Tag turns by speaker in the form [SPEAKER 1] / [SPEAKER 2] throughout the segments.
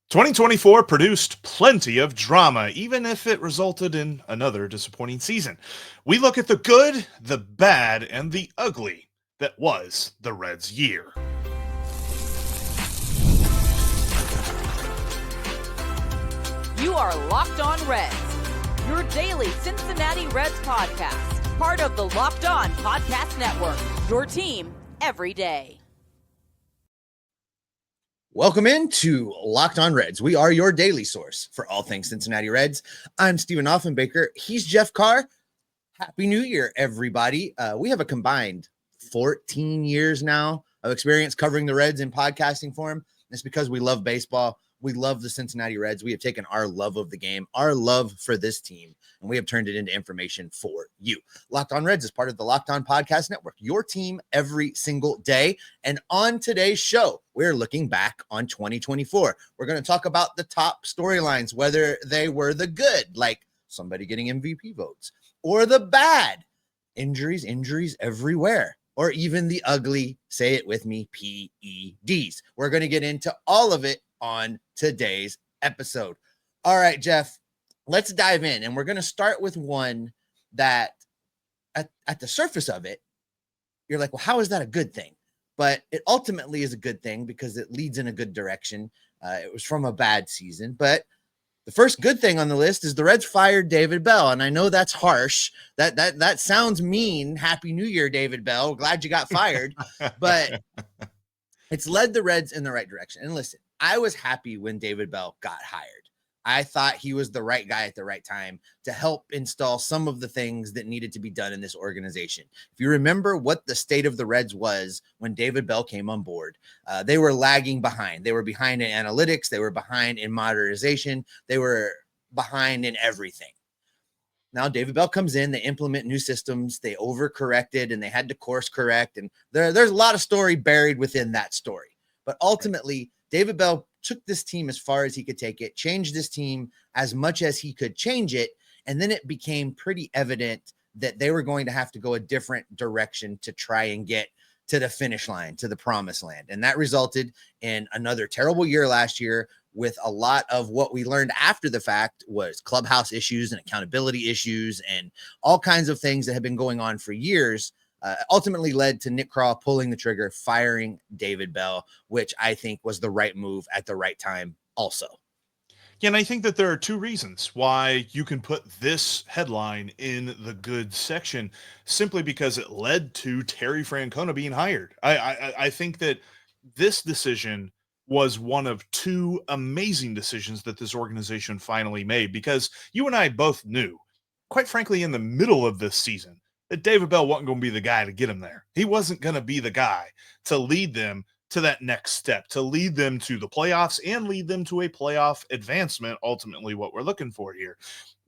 [SPEAKER 1] 2024 produced plenty of drama, even if it resulted in another disappointing season. We look at the good, the bad, and the ugly that was the Reds' year.
[SPEAKER 2] You are Locked On Reds, your daily Cincinnati Reds podcast, part of the Locked On Podcast Network, your team every day.
[SPEAKER 3] Welcome into Locked On Reds. We are your daily source for all things Cincinnati Reds. I'm Stephen Offenbaker. He's Jeff Carr. Happy New Year, everybody. We have a combined 14 years now of experience covering the Reds in podcasting form. It's because we love baseball. We love the Cincinnati Reds. We have taken our love of the game, our love for this team, and we have turned it into information for you. Locked On Reds is part of the Locked On Podcast Network, your team every single day. And on today's show, we're looking back on 2024. We're going to talk about the top storylines, whether they were the good, like somebody getting MVP votes, or the bad, injuries everywhere, or even the ugly, say it with me, PEDs. We're going to get into all of it on today's episode. All right, Jeff, let's dive in. And we're going to start with one that at the surface of it, you're like, well, how is that a good thing? But it ultimately is a good thing because it leads in a good direction. It was from a bad season, but the first good thing on the list is the Reds fired David Bell. And I know that's harsh. That sounds mean. Happy New Year, David Bell. Glad you got fired. But it's led the Reds in the right direction. And listen, I was happy when David Bell got hired. I thought he was the right guy at the right time to help install some of the things that needed to be done in this organization. If you remember what the state of the Reds was when David Bell came on board, they were lagging behind. They were behind in analytics. They were behind in modernization. They were behind in everything. Now David Bell comes in, they implement new systems, they overcorrected and they had to course correct. And there's a lot of story buried within that story. But ultimately, David Bell took this team as far as he could take it, changed this team as much as he could change it. And then it became pretty evident that they were going to have to go a different direction to try and get to the finish line, to the promised land. And that resulted in another terrible year last year with a lot of what we learned after the fact was clubhouse issues and accountability issues and all kinds of things that have been going on for years. Ultimately led to Nick Krall pulling the trigger, firing David Bell, which I think was the right move at the right time also.
[SPEAKER 1] Yeah, and I think that there are two reasons why you can put this headline in the good section, simply because it led to Terry Francona being hired. I think that this decision was one of two amazing decisions that this organization finally made, because you and I both knew, quite frankly, in the middle of this season, that David Bell wasn't going to be the guy to get him there. He wasn't going to be the guy to lead them to that next step, to lead them to the playoffs and lead them to a playoff advancement, ultimately what we're looking for here.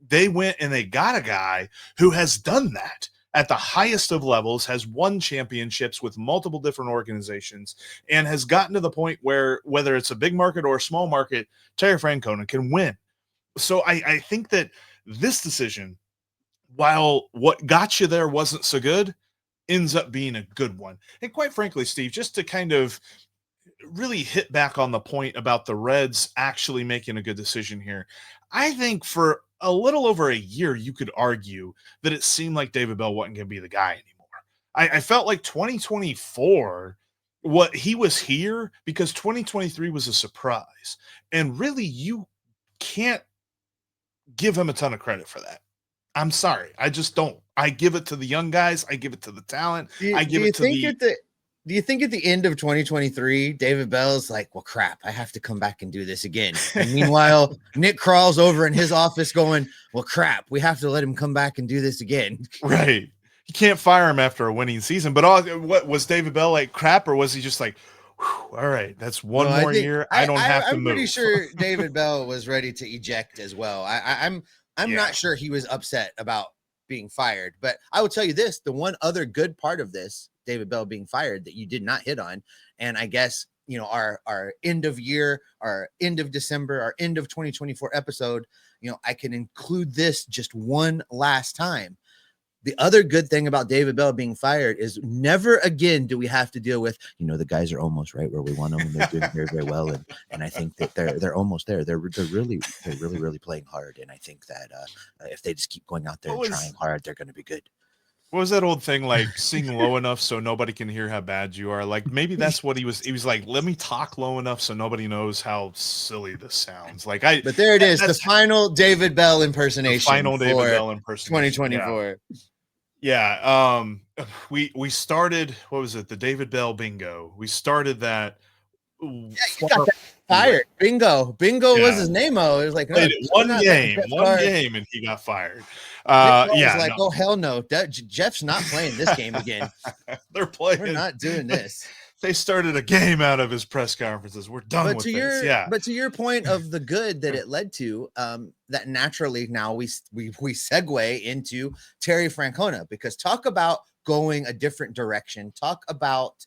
[SPEAKER 1] They went and they got a guy who has done that at the highest of levels, has won championships with multiple different organizations, and has gotten to the point where, whether it's a big market or a small market, Terry Francona can win. So I think that this decision, while what got you there wasn't so good, ends up being a good one. And quite frankly, Steve, just to kind of really hit back on the point about the Reds actually making a good decision here, I think for a little over a year, you could argue that it seemed like David Bell wasn't going to be the guy anymore. I felt like 2024, what he was here because 2023 was a surprise. And really, you can't give him a ton of credit for that. I'm sorry. I just don't. I give it to the young guys. I give it to the talent.
[SPEAKER 3] Do you think at the end of 2023, David Bell's like, well, crap, I have to come back and do this again. And meanwhile, Nick Krall's over in his office going, well, crap, we have to let him come back and do this again.
[SPEAKER 1] Right. You can't fire him after a winning season. But what was David Bell like crap, or was he just like, all right, that's one more year. I don't have to move.
[SPEAKER 3] I'm pretty sure David Bell was ready to eject as well. I'm not sure he was upset about being fired, but I will tell you this, the one other good part of this, David Bell being fired, that you did not hit on, and I guess, you know, our end of year, our end of December, our end of 2024 episode, you know, I can include this just one last time. The other good thing about David Bell being fired is never again do we have to deal with, the guys are almost right where we want them, and they're doing very, very well. And I think that they're almost there. They're really, really playing hard. And I think that if they just keep going out there and trying hard, they're going to be good.
[SPEAKER 1] What was that old thing, like sing low enough so nobody can hear how bad you are? Like maybe that's what he was like, let me talk low enough so nobody knows how silly this sounds. But
[SPEAKER 3] there it is, the final David Bell impersonation.
[SPEAKER 1] Final David Bell impersonation.
[SPEAKER 3] 2024.
[SPEAKER 1] Yeah. We started, what was it? The David Bell bingo. We started that.
[SPEAKER 3] Yeah, you got that fired. Bingo was his name. It was like
[SPEAKER 1] one game, and he got fired.
[SPEAKER 3] Oh hell no, Jeff's not playing this game again.
[SPEAKER 1] They're playing.
[SPEAKER 3] We're not doing this.
[SPEAKER 1] They started a game out of his press conferences. We're done with this.
[SPEAKER 3] But to your point of the good that it led to, that naturally now we segue into Terry Francona, because talk about going a different direction. Talk about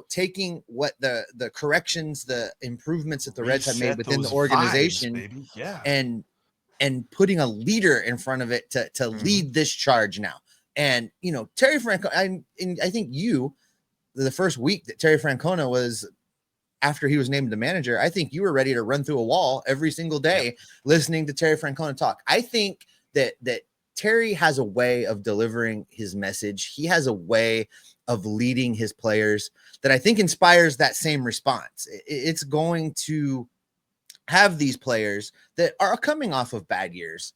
[SPEAKER 3] taking what the corrections, the improvements that the Reds have made within the organization, and putting a leader in front of it to lead this charge now. And Terry Francona, I think the first week that Terry Francona was, after he was named the manager, I think you were ready to run through a wall every single day listening to Terry Francona talk. I think that Terry has a way of delivering his message. He has a way of leading his players that I think inspires that same response. It's going to have these players that are coming off of bad years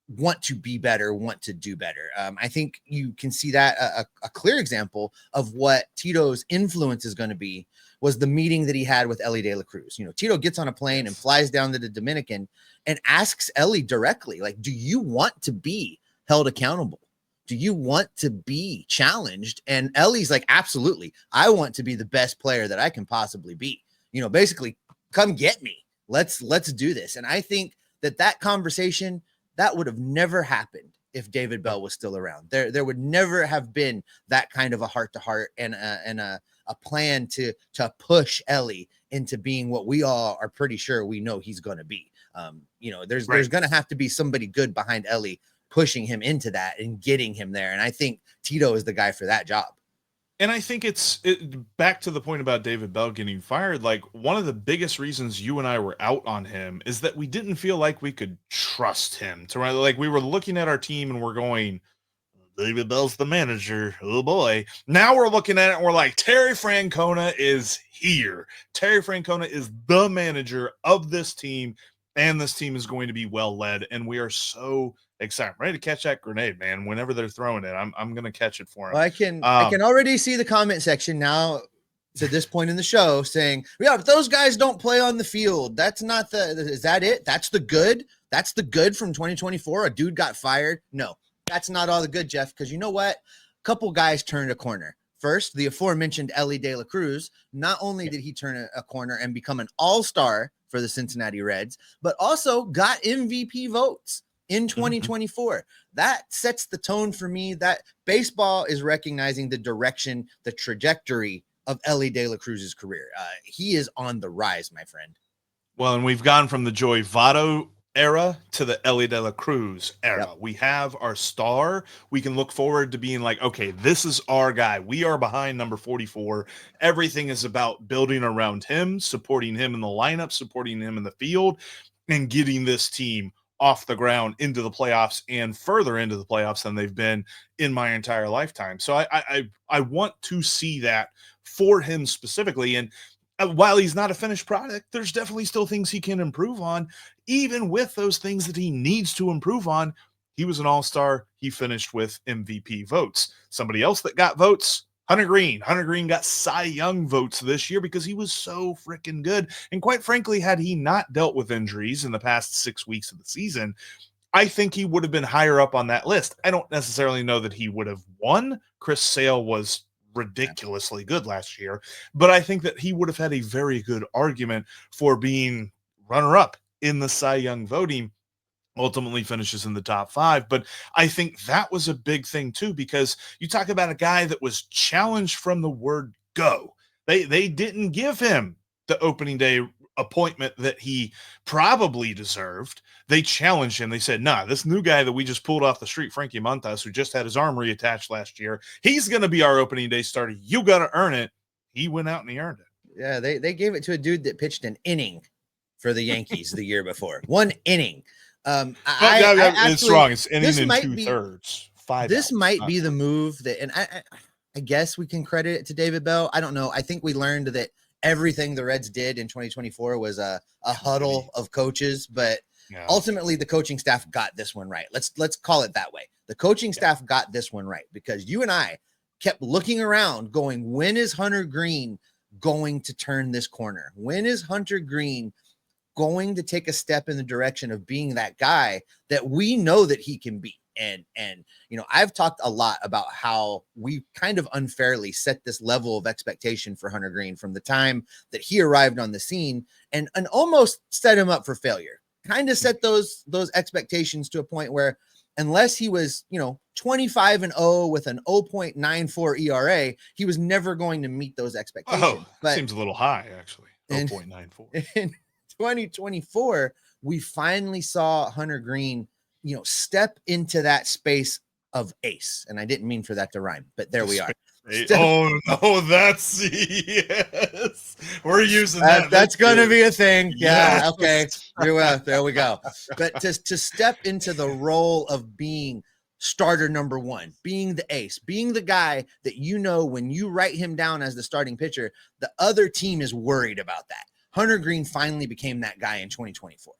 [SPEAKER 3] want to be better, want to do better. I think you can see that a clear example of what Tito's influence is going to be was the meeting that he had with Elly de la Cruz. Tito gets on a plane and flies down to the Dominican and asks Elly directly, like, do you want to be held accountable? Do you want to be challenged? And Elly's like, absolutely. I want to be the best player that I can possibly be. Basically, come get me. Let's do this. And I think that conversation, that would have never happened if David Bell was still around. There would never have been that kind of a heart-to-heart and a plan to push Elly into being what we all are pretty sure we know he's going to be. There's going to have to be somebody good behind Elly pushing him into that and getting him there. And I think Tito is the guy for that job.
[SPEAKER 1] And I think it's back to the point about David Bell getting fired. Like, one of the biggest reasons you and I were out on him is that we didn't feel like we could trust him to run. Like, we were looking at our team and we're going, David Bell's the manager. Oh boy. Now we're looking at it and we're like, Terry Francona is here. Terry Francona is the manager of this team, and this team is going to be well led. And we are so excited. I'm ready to catch that grenade, man. Whenever they're throwing it, I'm going to catch it for him.
[SPEAKER 3] Well, I can already see the comment section now to this point in the show saying, yeah, but those guys don't play on the field. That's not is that it? That's the good? That's the good from 2024? A dude got fired? No, that's not all the good, Jeff, because you know what? A couple guys turned a corner. First, the aforementioned Elly de la Cruz. Not only did he turn a corner and become an all-star for the Cincinnati Reds, but also got MVP votes in 2024. That sets the tone for me that baseball is recognizing the direction, the trajectory of Elly de la Cruz's career. He is on the rise, my friend. Well,
[SPEAKER 1] and we've gone from the Joey Votto era to the Elly de la Cruz era. Yep. We have our star. We can look forward to being like, okay, this is our guy. We are behind number 44. Everything is about building around him, supporting him in the lineup, supporting him in the field, and getting this team off the ground into the playoffs and further into the playoffs than they've been in my entire lifetime. So I want to see that for him specifically. And while he's not a finished product, there's definitely still things he can improve on. Even with those things that he needs to improve on, he was an all-star. He finished with MVP votes. Somebody else that got votes, Hunter Greene. Hunter Greene got Cy Young votes this year because he was so freaking good. And quite frankly, had he not dealt with injuries in the past 6 weeks of the season, I think he would have been higher up on that list. I don't necessarily know that he would have won. Chris Sale was ridiculously good last year, but I think that he would have had a very good argument for being runner-up in the Cy Young voting. Ultimately finishes in the top 5. But I think that was a big thing too, because you talk about a guy that was challenged from the word go. They didn't give him the opening day appointment that he probably deserved. They challenged him. They said, nah, this new guy that we just pulled off the street, Frankie Montas, who just had his arm reattached last year, he's going to be our opening day starter. You got to earn it. He went out and he earned it.
[SPEAKER 3] Yeah, they gave it to a dude that pitched an inning for the Yankees the year before. One inning.
[SPEAKER 1] It's wrong. It's inning and 2/3. 5
[SPEAKER 3] This
[SPEAKER 1] outs,
[SPEAKER 3] might be the move that, and I guess we can credit it to David Bell. I don't know. I think we learned that everything the Reds did in 2024 was a huddle of coaches, but ultimately the coaching staff got this one right. Let's call it that way. The coaching staff got this one right, because you and I kept looking around going, when is Hunter Greene going to turn this corner? When is Hunter Greene going to take a step in the direction of being that guy that we know that he can be? And I've talked a lot about how we kind of unfairly set this level of expectation for Hunter Greene from the time that he arrived on the scene, and almost set him up for failure. Kind of set those expectations to a point where, unless he was 25-0 with an 0.94 ERA, he was never going to meet those expectations.
[SPEAKER 1] Oh,
[SPEAKER 3] but
[SPEAKER 1] seems a little high, actually. 0.94.
[SPEAKER 3] In 2024, we finally saw Hunter Greene step into that space of ace. And I didn't mean for that to rhyme, but there we are.
[SPEAKER 1] Oh no, that's yes. We're using that.
[SPEAKER 3] That's going to be a thing. Yeah.
[SPEAKER 1] Yes.
[SPEAKER 3] Okay. There we go. But to step into the role of being starter number one, being the ace, being the guy that when you write him down as the starting pitcher, the other team is worried about that. Hunter Greene finally became that guy in 2024.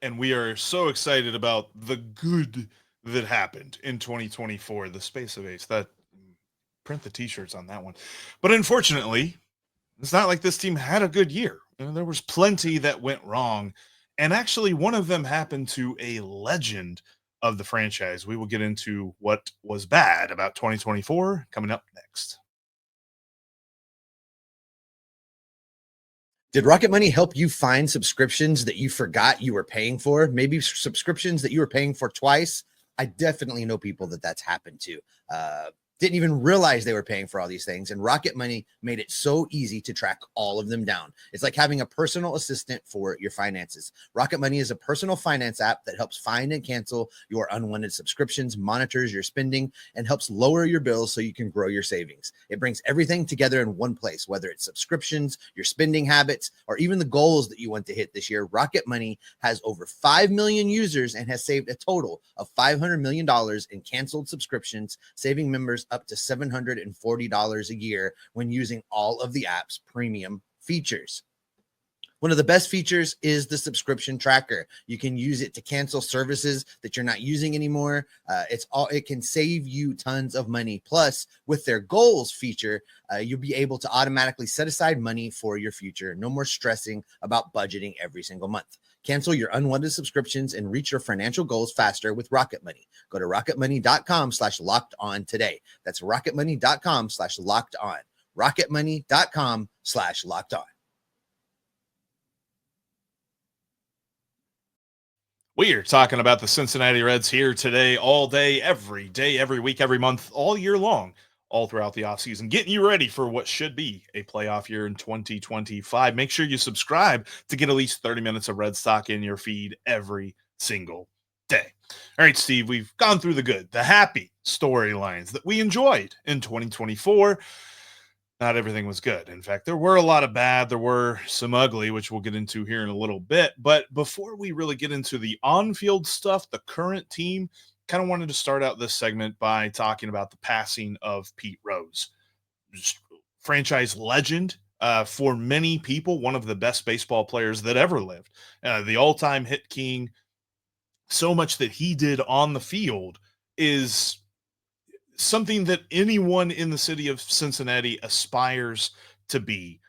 [SPEAKER 1] And we are so excited about the good that happened in 2024, the space of ace. That print the t-shirts on that one. But unfortunately, it's not like this team had a good year. There was plenty that went wrong. And actually, one of them happened to a legend of the franchise. We will get into what was bad about 2024 coming up next.
[SPEAKER 3] Did Rocket Money help you find subscriptions that you forgot you were paying for? Maybe subscriptions that you were paying for twice? I definitely know people that's happened to. Didn't even realize they were paying for all these things. And Rocket Money made it so easy to track all of them down. It's like having a personal assistant for your finances. Rocket Money is a personal finance app that helps find and cancel your unwanted subscriptions, monitors your spending, and helps lower your bills so you can grow your savings. It brings everything together in one place, whether it's subscriptions, your spending habits, or even the goals that you want to hit this year. Rocket Money has over 5 million users and has saved a total of $500 million in canceled subscriptions, saving members up to $740 a year when using all of the app's premium features. One of the best features is the subscription tracker. You can use it to cancel services that you're not using anymore. It can save you tons of money. Plus, with their goals feature, you'll be able to automatically set aside money for your future. No more stressing about budgeting every single month. Cancel your unwanted subscriptions and reach your financial goals faster with Rocket Money. Go to rocketmoney.com/locked-on today. That's rocketmoney.com/locked-on. rocketmoney.com/locked-on.
[SPEAKER 1] We are talking about the Cincinnati Reds here today, all day, every week, every month, all year long, all throughout the offseason, getting you ready for what should be a playoff year in 2025. Make sure you subscribe to get at least 30 minutes of Red Stock in your feed every single day. All right, Steve, we've gone through the good, the happy storylines that we enjoyed in 2024. Not everything was good. In fact, there were a lot of bad. There were some ugly, which we'll get into here in a little bit. But before we really get into the on-field stuff, the current team, kind of wanted to start out this segment by talking about the passing of Pete Rose. Just franchise legend for many people, one of the best baseball players that ever lived. The all-time hit king. So much that he did on the field is something that anyone in the city of Cincinnati aspires to be,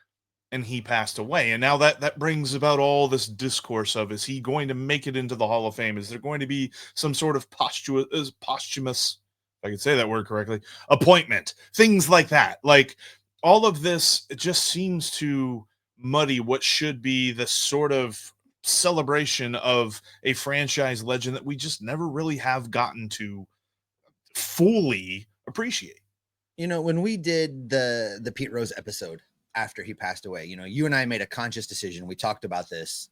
[SPEAKER 1] and he passed away. And now that brings about all this discourse of, is he going to make it into the Hall of Fame? Is there going to be some sort of posthumous, if I can say that word correctly, appointment? Things like that. Like, all of this, it just seems to muddy what should be the sort of celebration of a franchise legend that we just never really have gotten to fully appreciate.
[SPEAKER 3] When we did the Pete Rose episode, after he passed away. You know, you and I made a conscious decision. We talked about this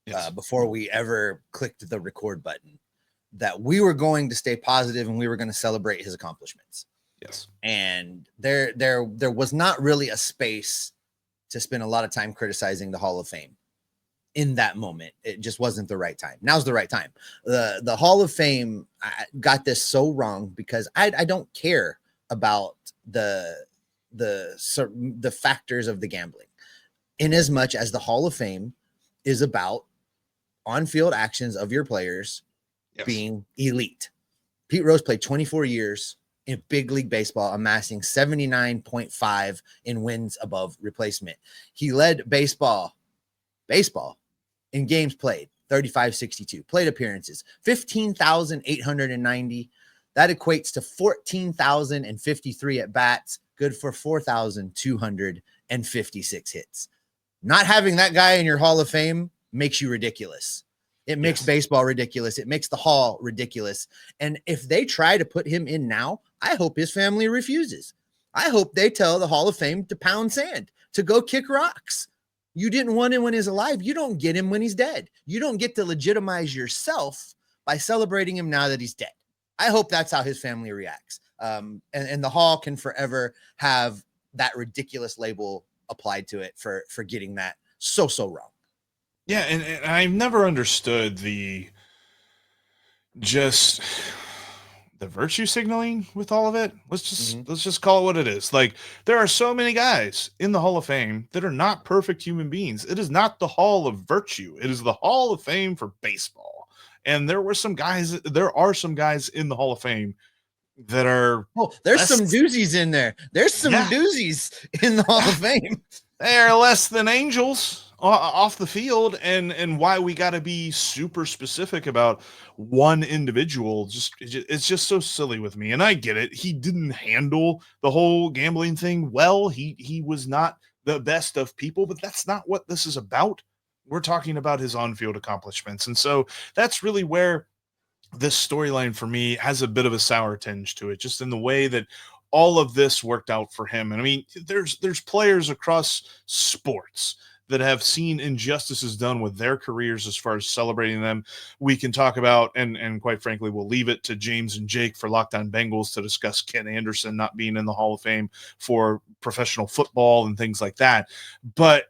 [SPEAKER 1] Yes.
[SPEAKER 3] before we ever clicked the record button, that we were going to stay positive and we were going to celebrate his accomplishments.
[SPEAKER 1] Yes.
[SPEAKER 3] And there was not really a space to spend a lot of time criticizing the Hall of Fame in that moment. It just wasn't the right time. Now's the right time. The Hall of Fame got this so wrong because I don't care about the factors of the gambling, in as much as the Hall of Fame is about on-field actions of your players being elite. Pete Rose played 24 years in big league baseball, amassing 79.5 in wins above replacement. He led baseball in games played, 3562, plate appearances, 15,890. That equates to 14,053 at bats, good for 4,256 hits. Not having that guy in your Hall of Fame makes you ridiculous. It makes baseball ridiculous. It makes the Hall ridiculous. And if they try to put him in now, I hope his family refuses. I hope they tell the Hall of Fame to pound sand, to go kick rocks. You didn't want him when he's alive. You don't get him when he's dead. You don't get to legitimize yourself by celebrating him now that he's dead. I hope that's how his family reacts. And the Hall can forever have that ridiculous label applied to it for getting that so wrong.
[SPEAKER 1] Yeah, and I've never understood the virtue signaling with all of it. Let's just call it what it is. Like, there are so many guys in the Hall of Fame that are not perfect human beings. It is not the Hall of Virtue. It is the Hall of Fame for baseball. And there are some guys in the Hall of Fame that are
[SPEAKER 3] there's some doozies in there. There's some doozies in the Hall of Fame.
[SPEAKER 1] They're less than angels off the field, and why we got to be super specific about one individual. It's just so silly with me. And I get it. He didn't handle the whole gambling thing well. He was not the best of people, but that's not what this is about. We're talking about his on-field accomplishments. And so that's really where this storyline for me has a bit of a sour tinge to it, just in the way that all of this worked out for him. And I mean, there's players across sports that have seen injustices done with their careers as far as celebrating them. We can talk about, and quite frankly, we'll leave it to James and Jake for Locked On Bengals to discuss Ken Anderson not being in the Hall of Fame for professional football and things like that. But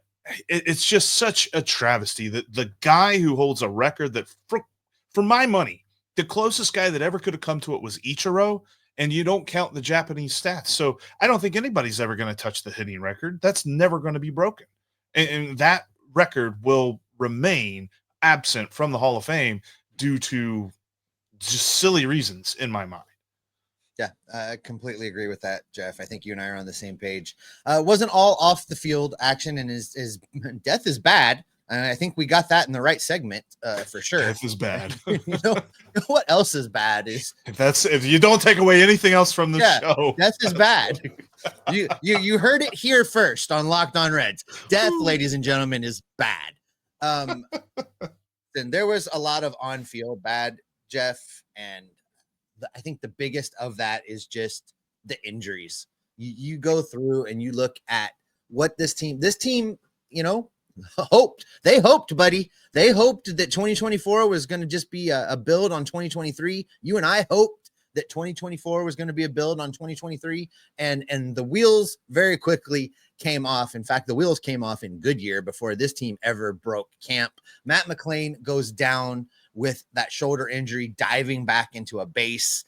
[SPEAKER 1] it's just such a travesty that the guy who holds a record that, for my money, the closest guy that ever could have come to it was Ichiro, and you don't count the Japanese stats. So I don't think anybody's ever going to touch the hitting record. That's never going to be broken. And that record will remain absent from the Hall of Fame due to just silly reasons in my mind.
[SPEAKER 3] Yeah, I completely agree with that, Jeff. I think you and I are on the same page. Wasn't all off the field action, and his death is bad. And I think we got that in the right segment for sure.
[SPEAKER 1] Death is bad.
[SPEAKER 3] you know what else is bad is
[SPEAKER 1] if you don't take away anything else from the show.
[SPEAKER 3] Death is bad. You heard it here first on Locked On Reds. Death, ladies and gentlemen, is bad. Then there was a lot of on-field bad, Jeff, and I think the biggest of that is just the injuries. You go through and you look at what this team, you know, they hoped, buddy. They hoped that 2024 was going to just be a build on 2023. You and I hoped that 2024 was going to be a build on 2023, and the wheels very quickly came off. In fact, the wheels came off in Goodyear before this team ever broke camp. Matt McLain goes down with that shoulder injury, diving back into a base,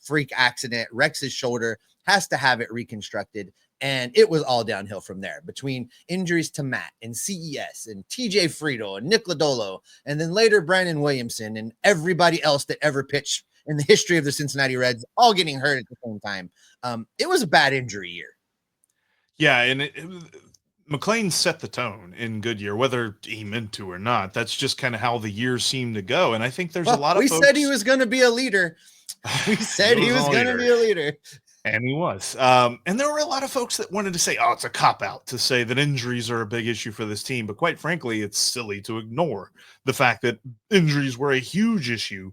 [SPEAKER 3] freak accident, wrecks his shoulder, has to have it reconstructed. And it was all downhill from there, between injuries to Matt and CES and TJ Friedel and Nick Lodolo, and then later Brandon Williamson and everybody else that ever pitched in the history of the Cincinnati Reds, all getting hurt at the same time. It was a bad injury year.
[SPEAKER 1] Yeah, and McLain set the tone in Goodyear, whether he meant to or not. That's just kind of how the years seem to go. And I think there's a lot of folks.
[SPEAKER 3] We said he was going to be a leader. We said he was going to be a leader.
[SPEAKER 1] And he was. And there were a lot of folks that wanted to say, oh, it's a cop-out to say that injuries are a big issue for this team. But quite frankly, it's silly to ignore the fact that injuries were a huge issue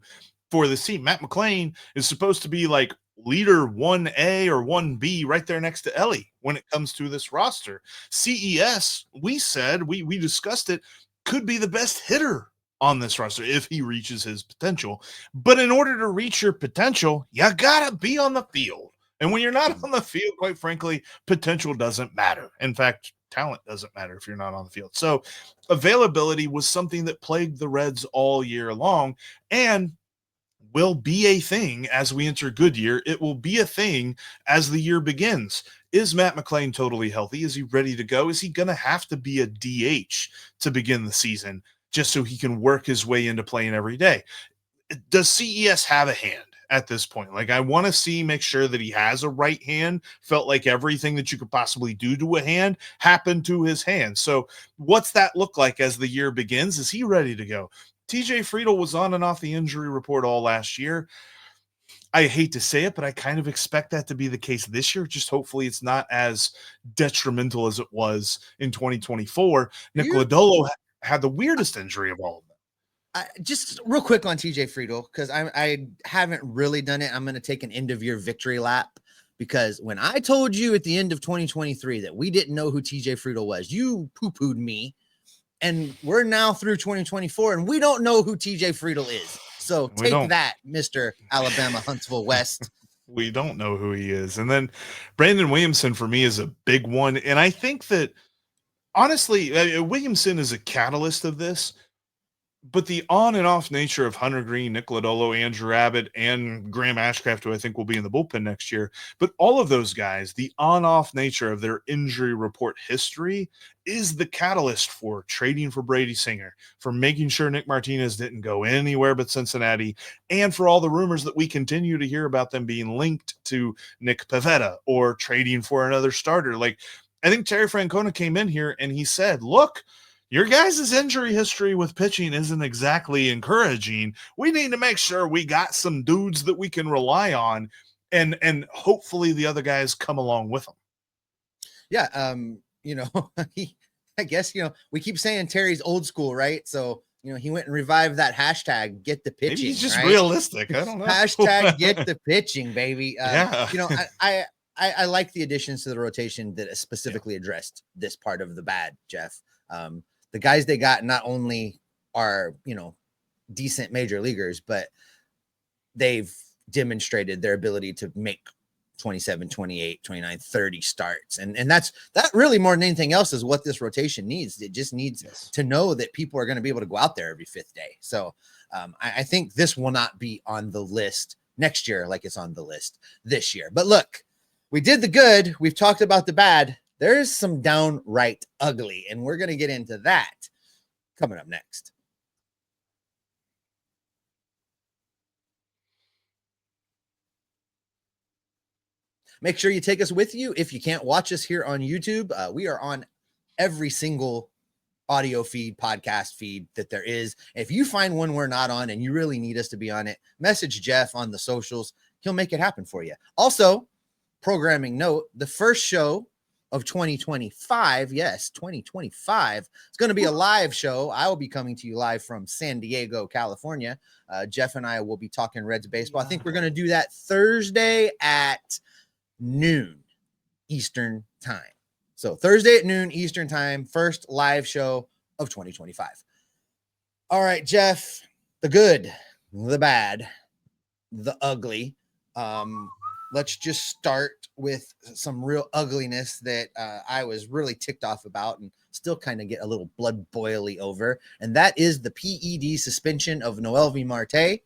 [SPEAKER 1] for this team. Matt McLain is supposed to be like leader 1A or 1B right there next to Elly when it comes to this roster. CES, we said, we discussed it, could be the best hitter on this roster if he reaches his potential. But in order to reach your potential, you gotta be on the field. And when you're not on the field, quite frankly, potential doesn't matter. In fact, talent doesn't matter if you're not on the field. So availability was something that plagued the Reds all year long and will be a thing as we enter Goodyear. It will be a thing as the year begins. Is Matt McLain totally healthy? Is he ready to go? Is he going to have to be a DH to begin the season just so he can work his way into playing every day? Does CES have a hand at this point? Like, I want to make sure that he has a right hand. Felt like everything that you could possibly do to a hand happened to his hand. So what's that look like as the year begins? Is he ready to go? TJ Friedl was on and off the injury report all last year. I hate to say it, but I kind of expect that to be the case this year. Just hopefully it's not as detrimental as it was in 2024. Nick Lodolo had the weirdest injury of all of them.
[SPEAKER 3] Just real quick on TJ Friedl, because I haven't really done it. I'm going to take an end of year victory lap, because when I told you at the end of 2023 that we didn't know who TJ Friedl was, you poo-pooed me. And we're now through 2024, and we don't know who TJ Friedl is. So take that, Mr. Alabama Huntsville West.
[SPEAKER 1] We don't know who he is. And then Brandon Williamson for me is a big one. And I think that, honestly, Williamson is a catalyst of this. But the on and off nature of Hunter Greene, Nick Lodolo, Andrew Abbott, and Graham Ashcraft, who I think will be in the bullpen next year, but all of those guys, the on-off nature of their injury report history is the catalyst for trading for Brady Singer, for making sure Nick Martinez didn't go anywhere but Cincinnati, and for all the rumors that we continue to hear about them being linked to Nick Pivetta or trading for another starter. Like, I think Terry Francona came in here and he said, look, your guys' injury history with pitching isn't exactly encouraging. We need to make sure we got some dudes that we can rely on, and hopefully the other guys come along with them.
[SPEAKER 3] Yeah, I guess, we keep saying Terry's old school, right? So, he went and revived that hashtag, get the pitching.
[SPEAKER 1] Maybe he's just
[SPEAKER 3] right?
[SPEAKER 1] realistic. I don't know.
[SPEAKER 3] Hashtag get the pitching, baby.
[SPEAKER 1] Yeah.
[SPEAKER 3] I like the additions to the rotation that specifically addressed this part of the bad, Jeff. The guys they got not only are, decent major leaguers, but they've demonstrated their ability to make 27, 28, 29, 30 starts. And that really more than anything else is what this rotation needs. It just needs to know that people are going to be able to go out there every fifth day. So I think this will not be on the list next year like it's on the list this year. But look, we did the good. We've talked about the bad. There's some downright ugly, and we're going to get into that coming up next. Make sure you take us with you. If you can't watch us here on YouTube, we are on every single audio feed, podcast feed that there is. If you find one we're not on and you really need us to be on it, message Jeff on the socials. He'll make it happen for you. Also, programming note, the first show of 2025. Yes, 2025. It's going to be a live show. I will be coming to you live from San Diego, California. Jeff and I will be talking Reds baseball. I think we're going to do that Thursday at noon Eastern time. So Thursday at noon Eastern time, first live show of 2025. All right, Jeff, the good, the bad, the ugly. Let's just start with some real ugliness that I was really ticked off about and still kind of get a little blood boily over. And that is the PED suspension of Noelvi Marte.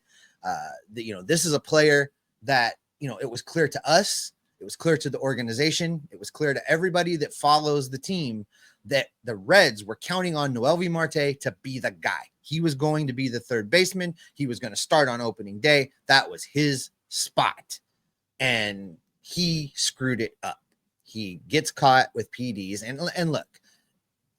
[SPEAKER 3] This is a player that, it was clear to us. It was clear to the organization. It was clear to everybody that follows the team that the Reds were counting on Noelvi Marte to be the guy. He was going to be the third baseman. He was going to start on opening day. That was his spot. And he screwed it up. He gets caught with PEDs. And look,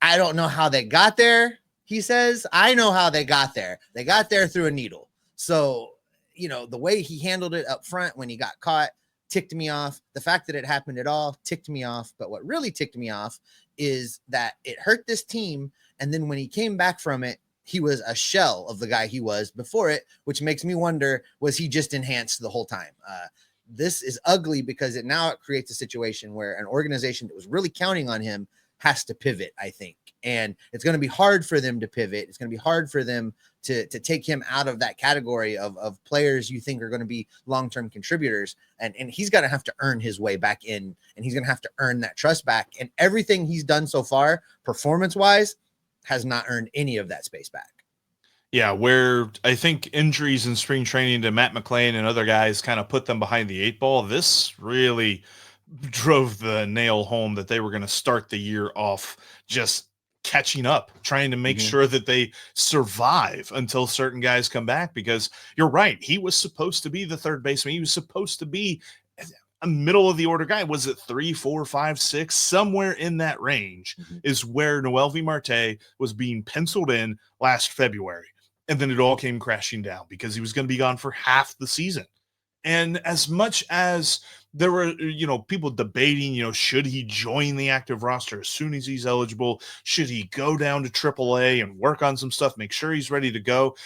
[SPEAKER 3] I don't know how they got there, he says. I know how they got there. They got there through a needle. So, the way he handled it up front when he got caught ticked me off. The fact that it happened at all ticked me off. But what really ticked me off is that it hurt this team. And then when he came back from it, he was a shell of the guy he was before it, which makes me wonder, was he just enhanced the whole time? this is ugly because it creates a situation where an organization that was really counting on him has to pivot, I think. And it's going to be hard for them to pivot. It's going to be hard for them to take him out of that category of players you think are going to be long-term contributors. And he's going to have to earn his way back in, and he's going to have to earn that trust back. And everything he's done so far, performance-wise, has not earned any of that space back.
[SPEAKER 1] Yeah, where I think injuries in spring training to Matt McLain and other guys kind of put them behind the 8 ball. This really drove the nail home that they were going to start the year off just catching up, trying to make sure that they survive until certain guys come back, because you're right. He was supposed to be the third baseman. He was supposed to be a middle of the order guy. Was it 3, 4, 5, 6? Somewhere in that range is where Noelvi Marte was being penciled in last February. And then it all came crashing down because he was going to be gone for half the season. And as much as there were, people debating, should he join the active roster as soon as he's eligible? Should he go down to AAA and work on some stuff, make sure he's ready to go?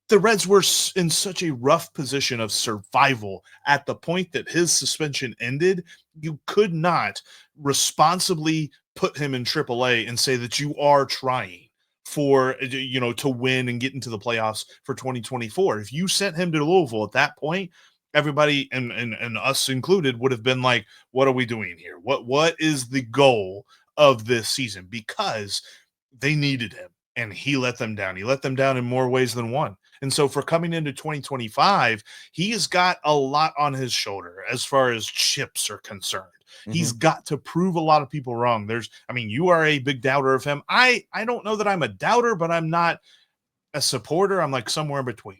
[SPEAKER 1] The Reds were in such a rough position of survival at the point that his suspension ended. You could not responsibly put him in AAA and say that you are trying for, to win and get into the playoffs for 2024. If you sent him to Louisville at that point, everybody and us included would have been like, what are we doing here? What is the goal of this season? Because they needed him and he let them down. He let them down in more ways than one. And so for coming into 2025, he has got a lot on his shoulder as far as chips are concerned. He's got to prove a lot of people wrong. You are a big doubter of him. I don't know that I'm a doubter, but I'm not a supporter. I'm like somewhere in between.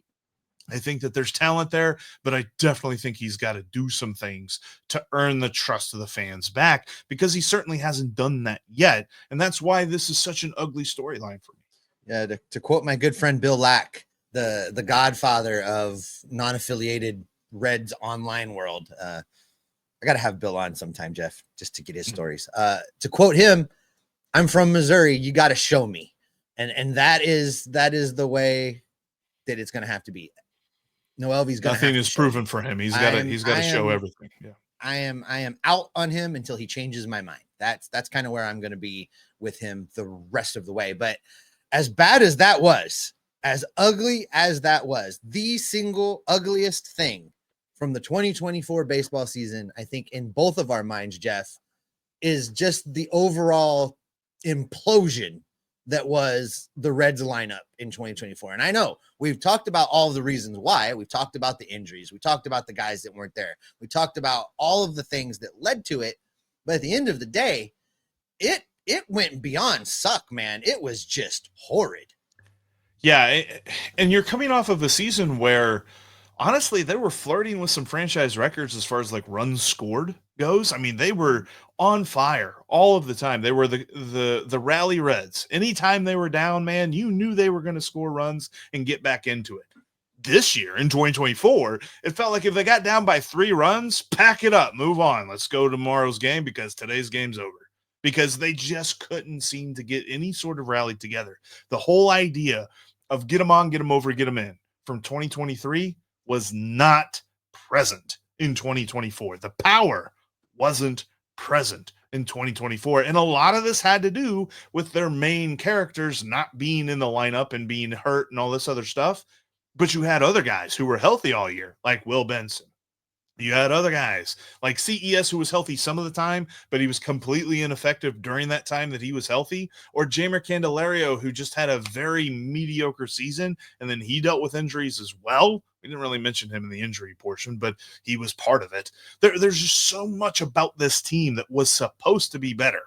[SPEAKER 1] I think that there's talent there, but I definitely think he's got to do some things to earn the trust of the fans back, because he certainly hasn't done that yet. And that's why this is such an ugly storyline for me.
[SPEAKER 3] Yeah, to quote my good friend Bill Lack, the godfather of non-affiliated Reds online world, I got to have Bill on sometime, Jeff, just to get his stories. To quote him, I'm from Missouri. You got to show me. And that is the way that it's going to have to be. Noelvi's going to
[SPEAKER 1] nothing is proven for him. He's got to show everything. Yeah. I
[SPEAKER 3] am out on him until he changes my mind. That's kind of where I'm going to be with him the rest of the way. But as bad as that was, as ugly as that was, the single ugliest thing from the 2024 baseball season, I think in both of our minds, Jeff, is just the overall implosion that was the Reds lineup in 2024. And I know we've talked about all of the reasons why. We've talked about the injuries. We talked about the guys that weren't there. We talked about all of the things that led to it. But at the end of the day, it went beyond suck, man. It was just horrid.
[SPEAKER 1] Yeah, and you're coming off of a season where, honestly, they were flirting with some franchise records as far as like runs scored goes. They were on fire all of the time. They were the rally Reds. Anytime they were down, man, you knew they were going to score runs and get back into it. This year in 2024, it felt like if they got down by 3 runs, pack it up, move on. Let's go to tomorrow's game because today's game's over. Because they just couldn't seem to get any sort of rally together. The whole idea of get them on, get them over, get them in from 2023 was not present in 2024. The power wasn't present in 2024. And a lot of this had to do with their main characters not being in the lineup and being hurt and all this other stuff. But you had other guys who were healthy all year, like Will Benson. You had other guys like CES, who was healthy some of the time, but he was completely ineffective during that time that he was healthy. Or Jamer Candelario, who just had a very mediocre season, and then he dealt with injuries as well. We didn't really mention him in the injury portion, but he was part of it. There's just so much about this team that was supposed to be better,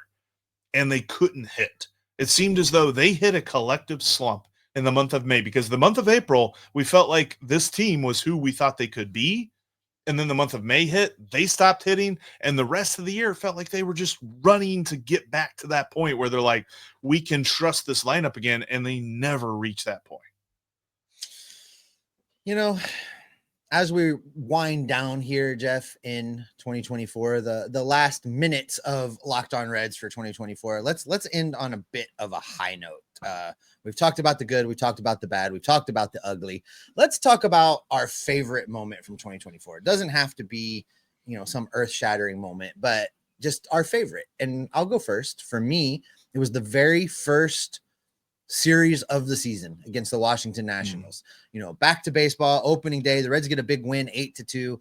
[SPEAKER 1] and they couldn't hit. It seemed as though they hit a collective slump in the month of May, because the month of April, we felt like this team was who we thought they could be. And then the month of May hit, they stopped hitting, and the rest of the year felt like they were just running to get back to that point where they're like, we can trust this lineup again, and they never reached that point.
[SPEAKER 3] As we wind down here, Jeff, in 2024, the last minutes of Locked On Reds for 2024, let's end on a bit of a high note. We've talked about the good, we've talked about the bad, we've talked about the ugly. Let's talk about our favorite moment from 2024. It doesn't have to be some earth-shattering moment, but just our favorite. And I'll go first. For me, it was the very first series of the season against the Washington Nationals. Back to baseball, opening day, the Reds get a big win, 8-2.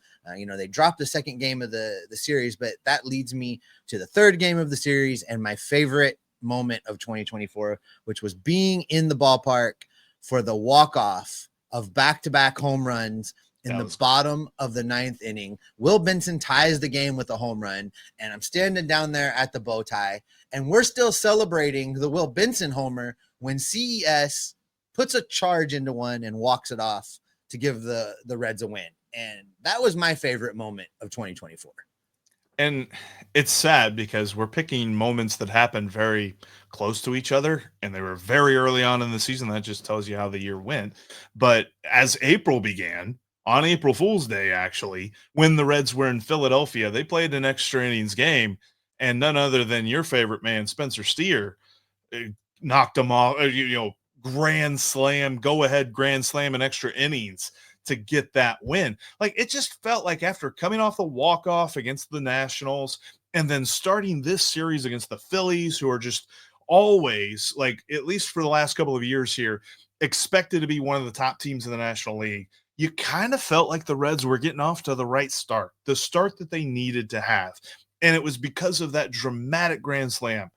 [SPEAKER 3] They dropped the second game of the series, but that leads me to the third game of the series and my favorite moment of 2024, which was being in the ballpark for the walk-off of back-to-back home runs in the bottom of the ninth inning. Will Benson ties the game with a home run, and I'm standing down there at the bow tie, and we're still celebrating the Will Benson homer when CES puts a charge into one and walks it off to give the Reds a win. And that was my favorite moment of 2024.
[SPEAKER 1] And it's sad because we're picking moments that happened very close to each other, and they were very early on in the season. That just tells you how the year went. But as April began, on April Fool's Day, actually, when the Reds were in Philadelphia, they played an extra innings game, and none other than your favorite man, Spencer Steer, knocked them off, grand slam, go-ahead grand slam in extra innings to get that win. Like, it just felt like after coming off the walk-off against the Nationals and then starting this series against the Phillies, who are just always, like, at least for the last couple of years here, expected to be one of the top teams in the National League, you kind of felt like the Reds were getting off to the right start, the start that they needed to have. And it was because of that dramatic grand slam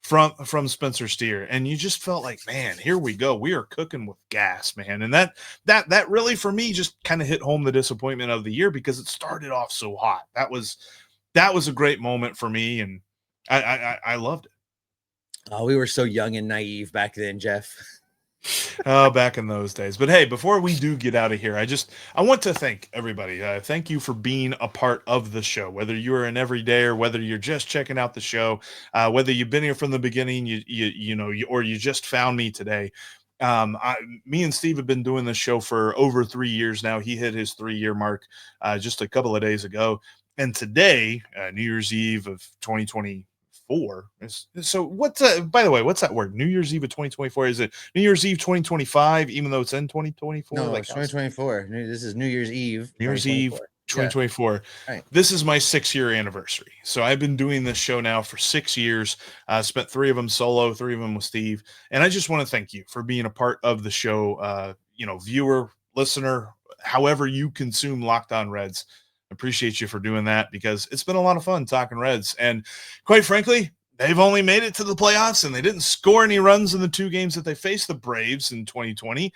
[SPEAKER 1] from Spencer Steer. And you just felt like, man, here we go. We are cooking with gas, man. And that really, for me, just kind of hit home the disappointment of the year because it started off so hot. That was a great moment for me, and I loved it.
[SPEAKER 3] Oh, we were so young and naive back then, Jeff.
[SPEAKER 1] Oh, back in those days. But hey, before we do get out of here, I want to thank everybody. Thank you for being a part of the show, whether you're an everyday or whether you're just checking out the show, whether you've been here from the beginning, or you just found me today. Me and Steve have been doing this show for over 3 years now. He hit his 3-year mark just a couple of days ago. And today, New Year's Eve of 2024. So what's by the way, what's that word? New Year's Eve of 2024? Is it New Year's Eve 2025, even though it's in 2024?
[SPEAKER 3] No, it's 2024. This is New Year's Eve.
[SPEAKER 1] New Year's Eve 2024. Yeah. Right. This is my 6-year anniversary. So I've been doing this show now for 6 years. Spent 3 of them solo, 3 of them with Steve. And I just want to thank you for being a part of the show, viewer, listener, however you consume Locked On Reds. Appreciate you for doing that because it's been a lot of fun talking Reds. And quite frankly, they've only made it to the playoffs and they didn't score any runs in the 2 games that they faced the Braves in 2020.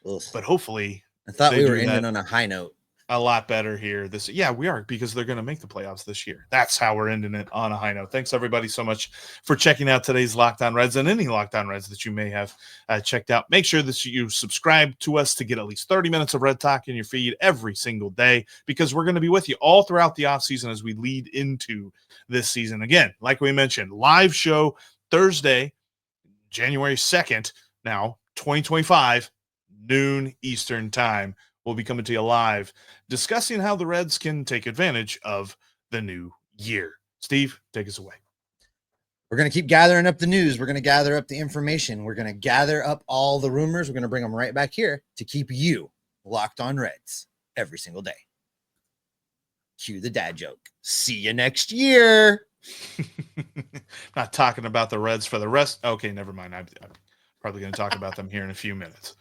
[SPEAKER 1] Ugh. But hopefully
[SPEAKER 3] I thought we were ending on a high note.
[SPEAKER 1] A lot better here. Yeah, we are, because they're going to make the playoffs this year. That's how we're ending it on a high note. Thanks everybody so much for checking out today's Locked On Reds and any Locked On Reds that you may have checked out. Make sure that you subscribe to us to get at least 30 minutes of Red Talk in your feed every single day, because we're going to be with you all throughout the offseason as we lead into this season. Again, like we mentioned, live show Thursday, January 2nd, now 2025, noon Eastern time. We'll be coming to you live, discussing how the Reds can take advantage of the new year. Steve, take us away.
[SPEAKER 3] We're going to keep gathering up the news. We're going to gather up the information. We're going to gather up all the rumors. We're going to bring them right back here to keep you locked on Reds every single day. Cue the dad joke. See you next year.
[SPEAKER 1] Not talking about the Reds for the rest. Okay, never mind. I'm probably going to talk about them here in a few minutes.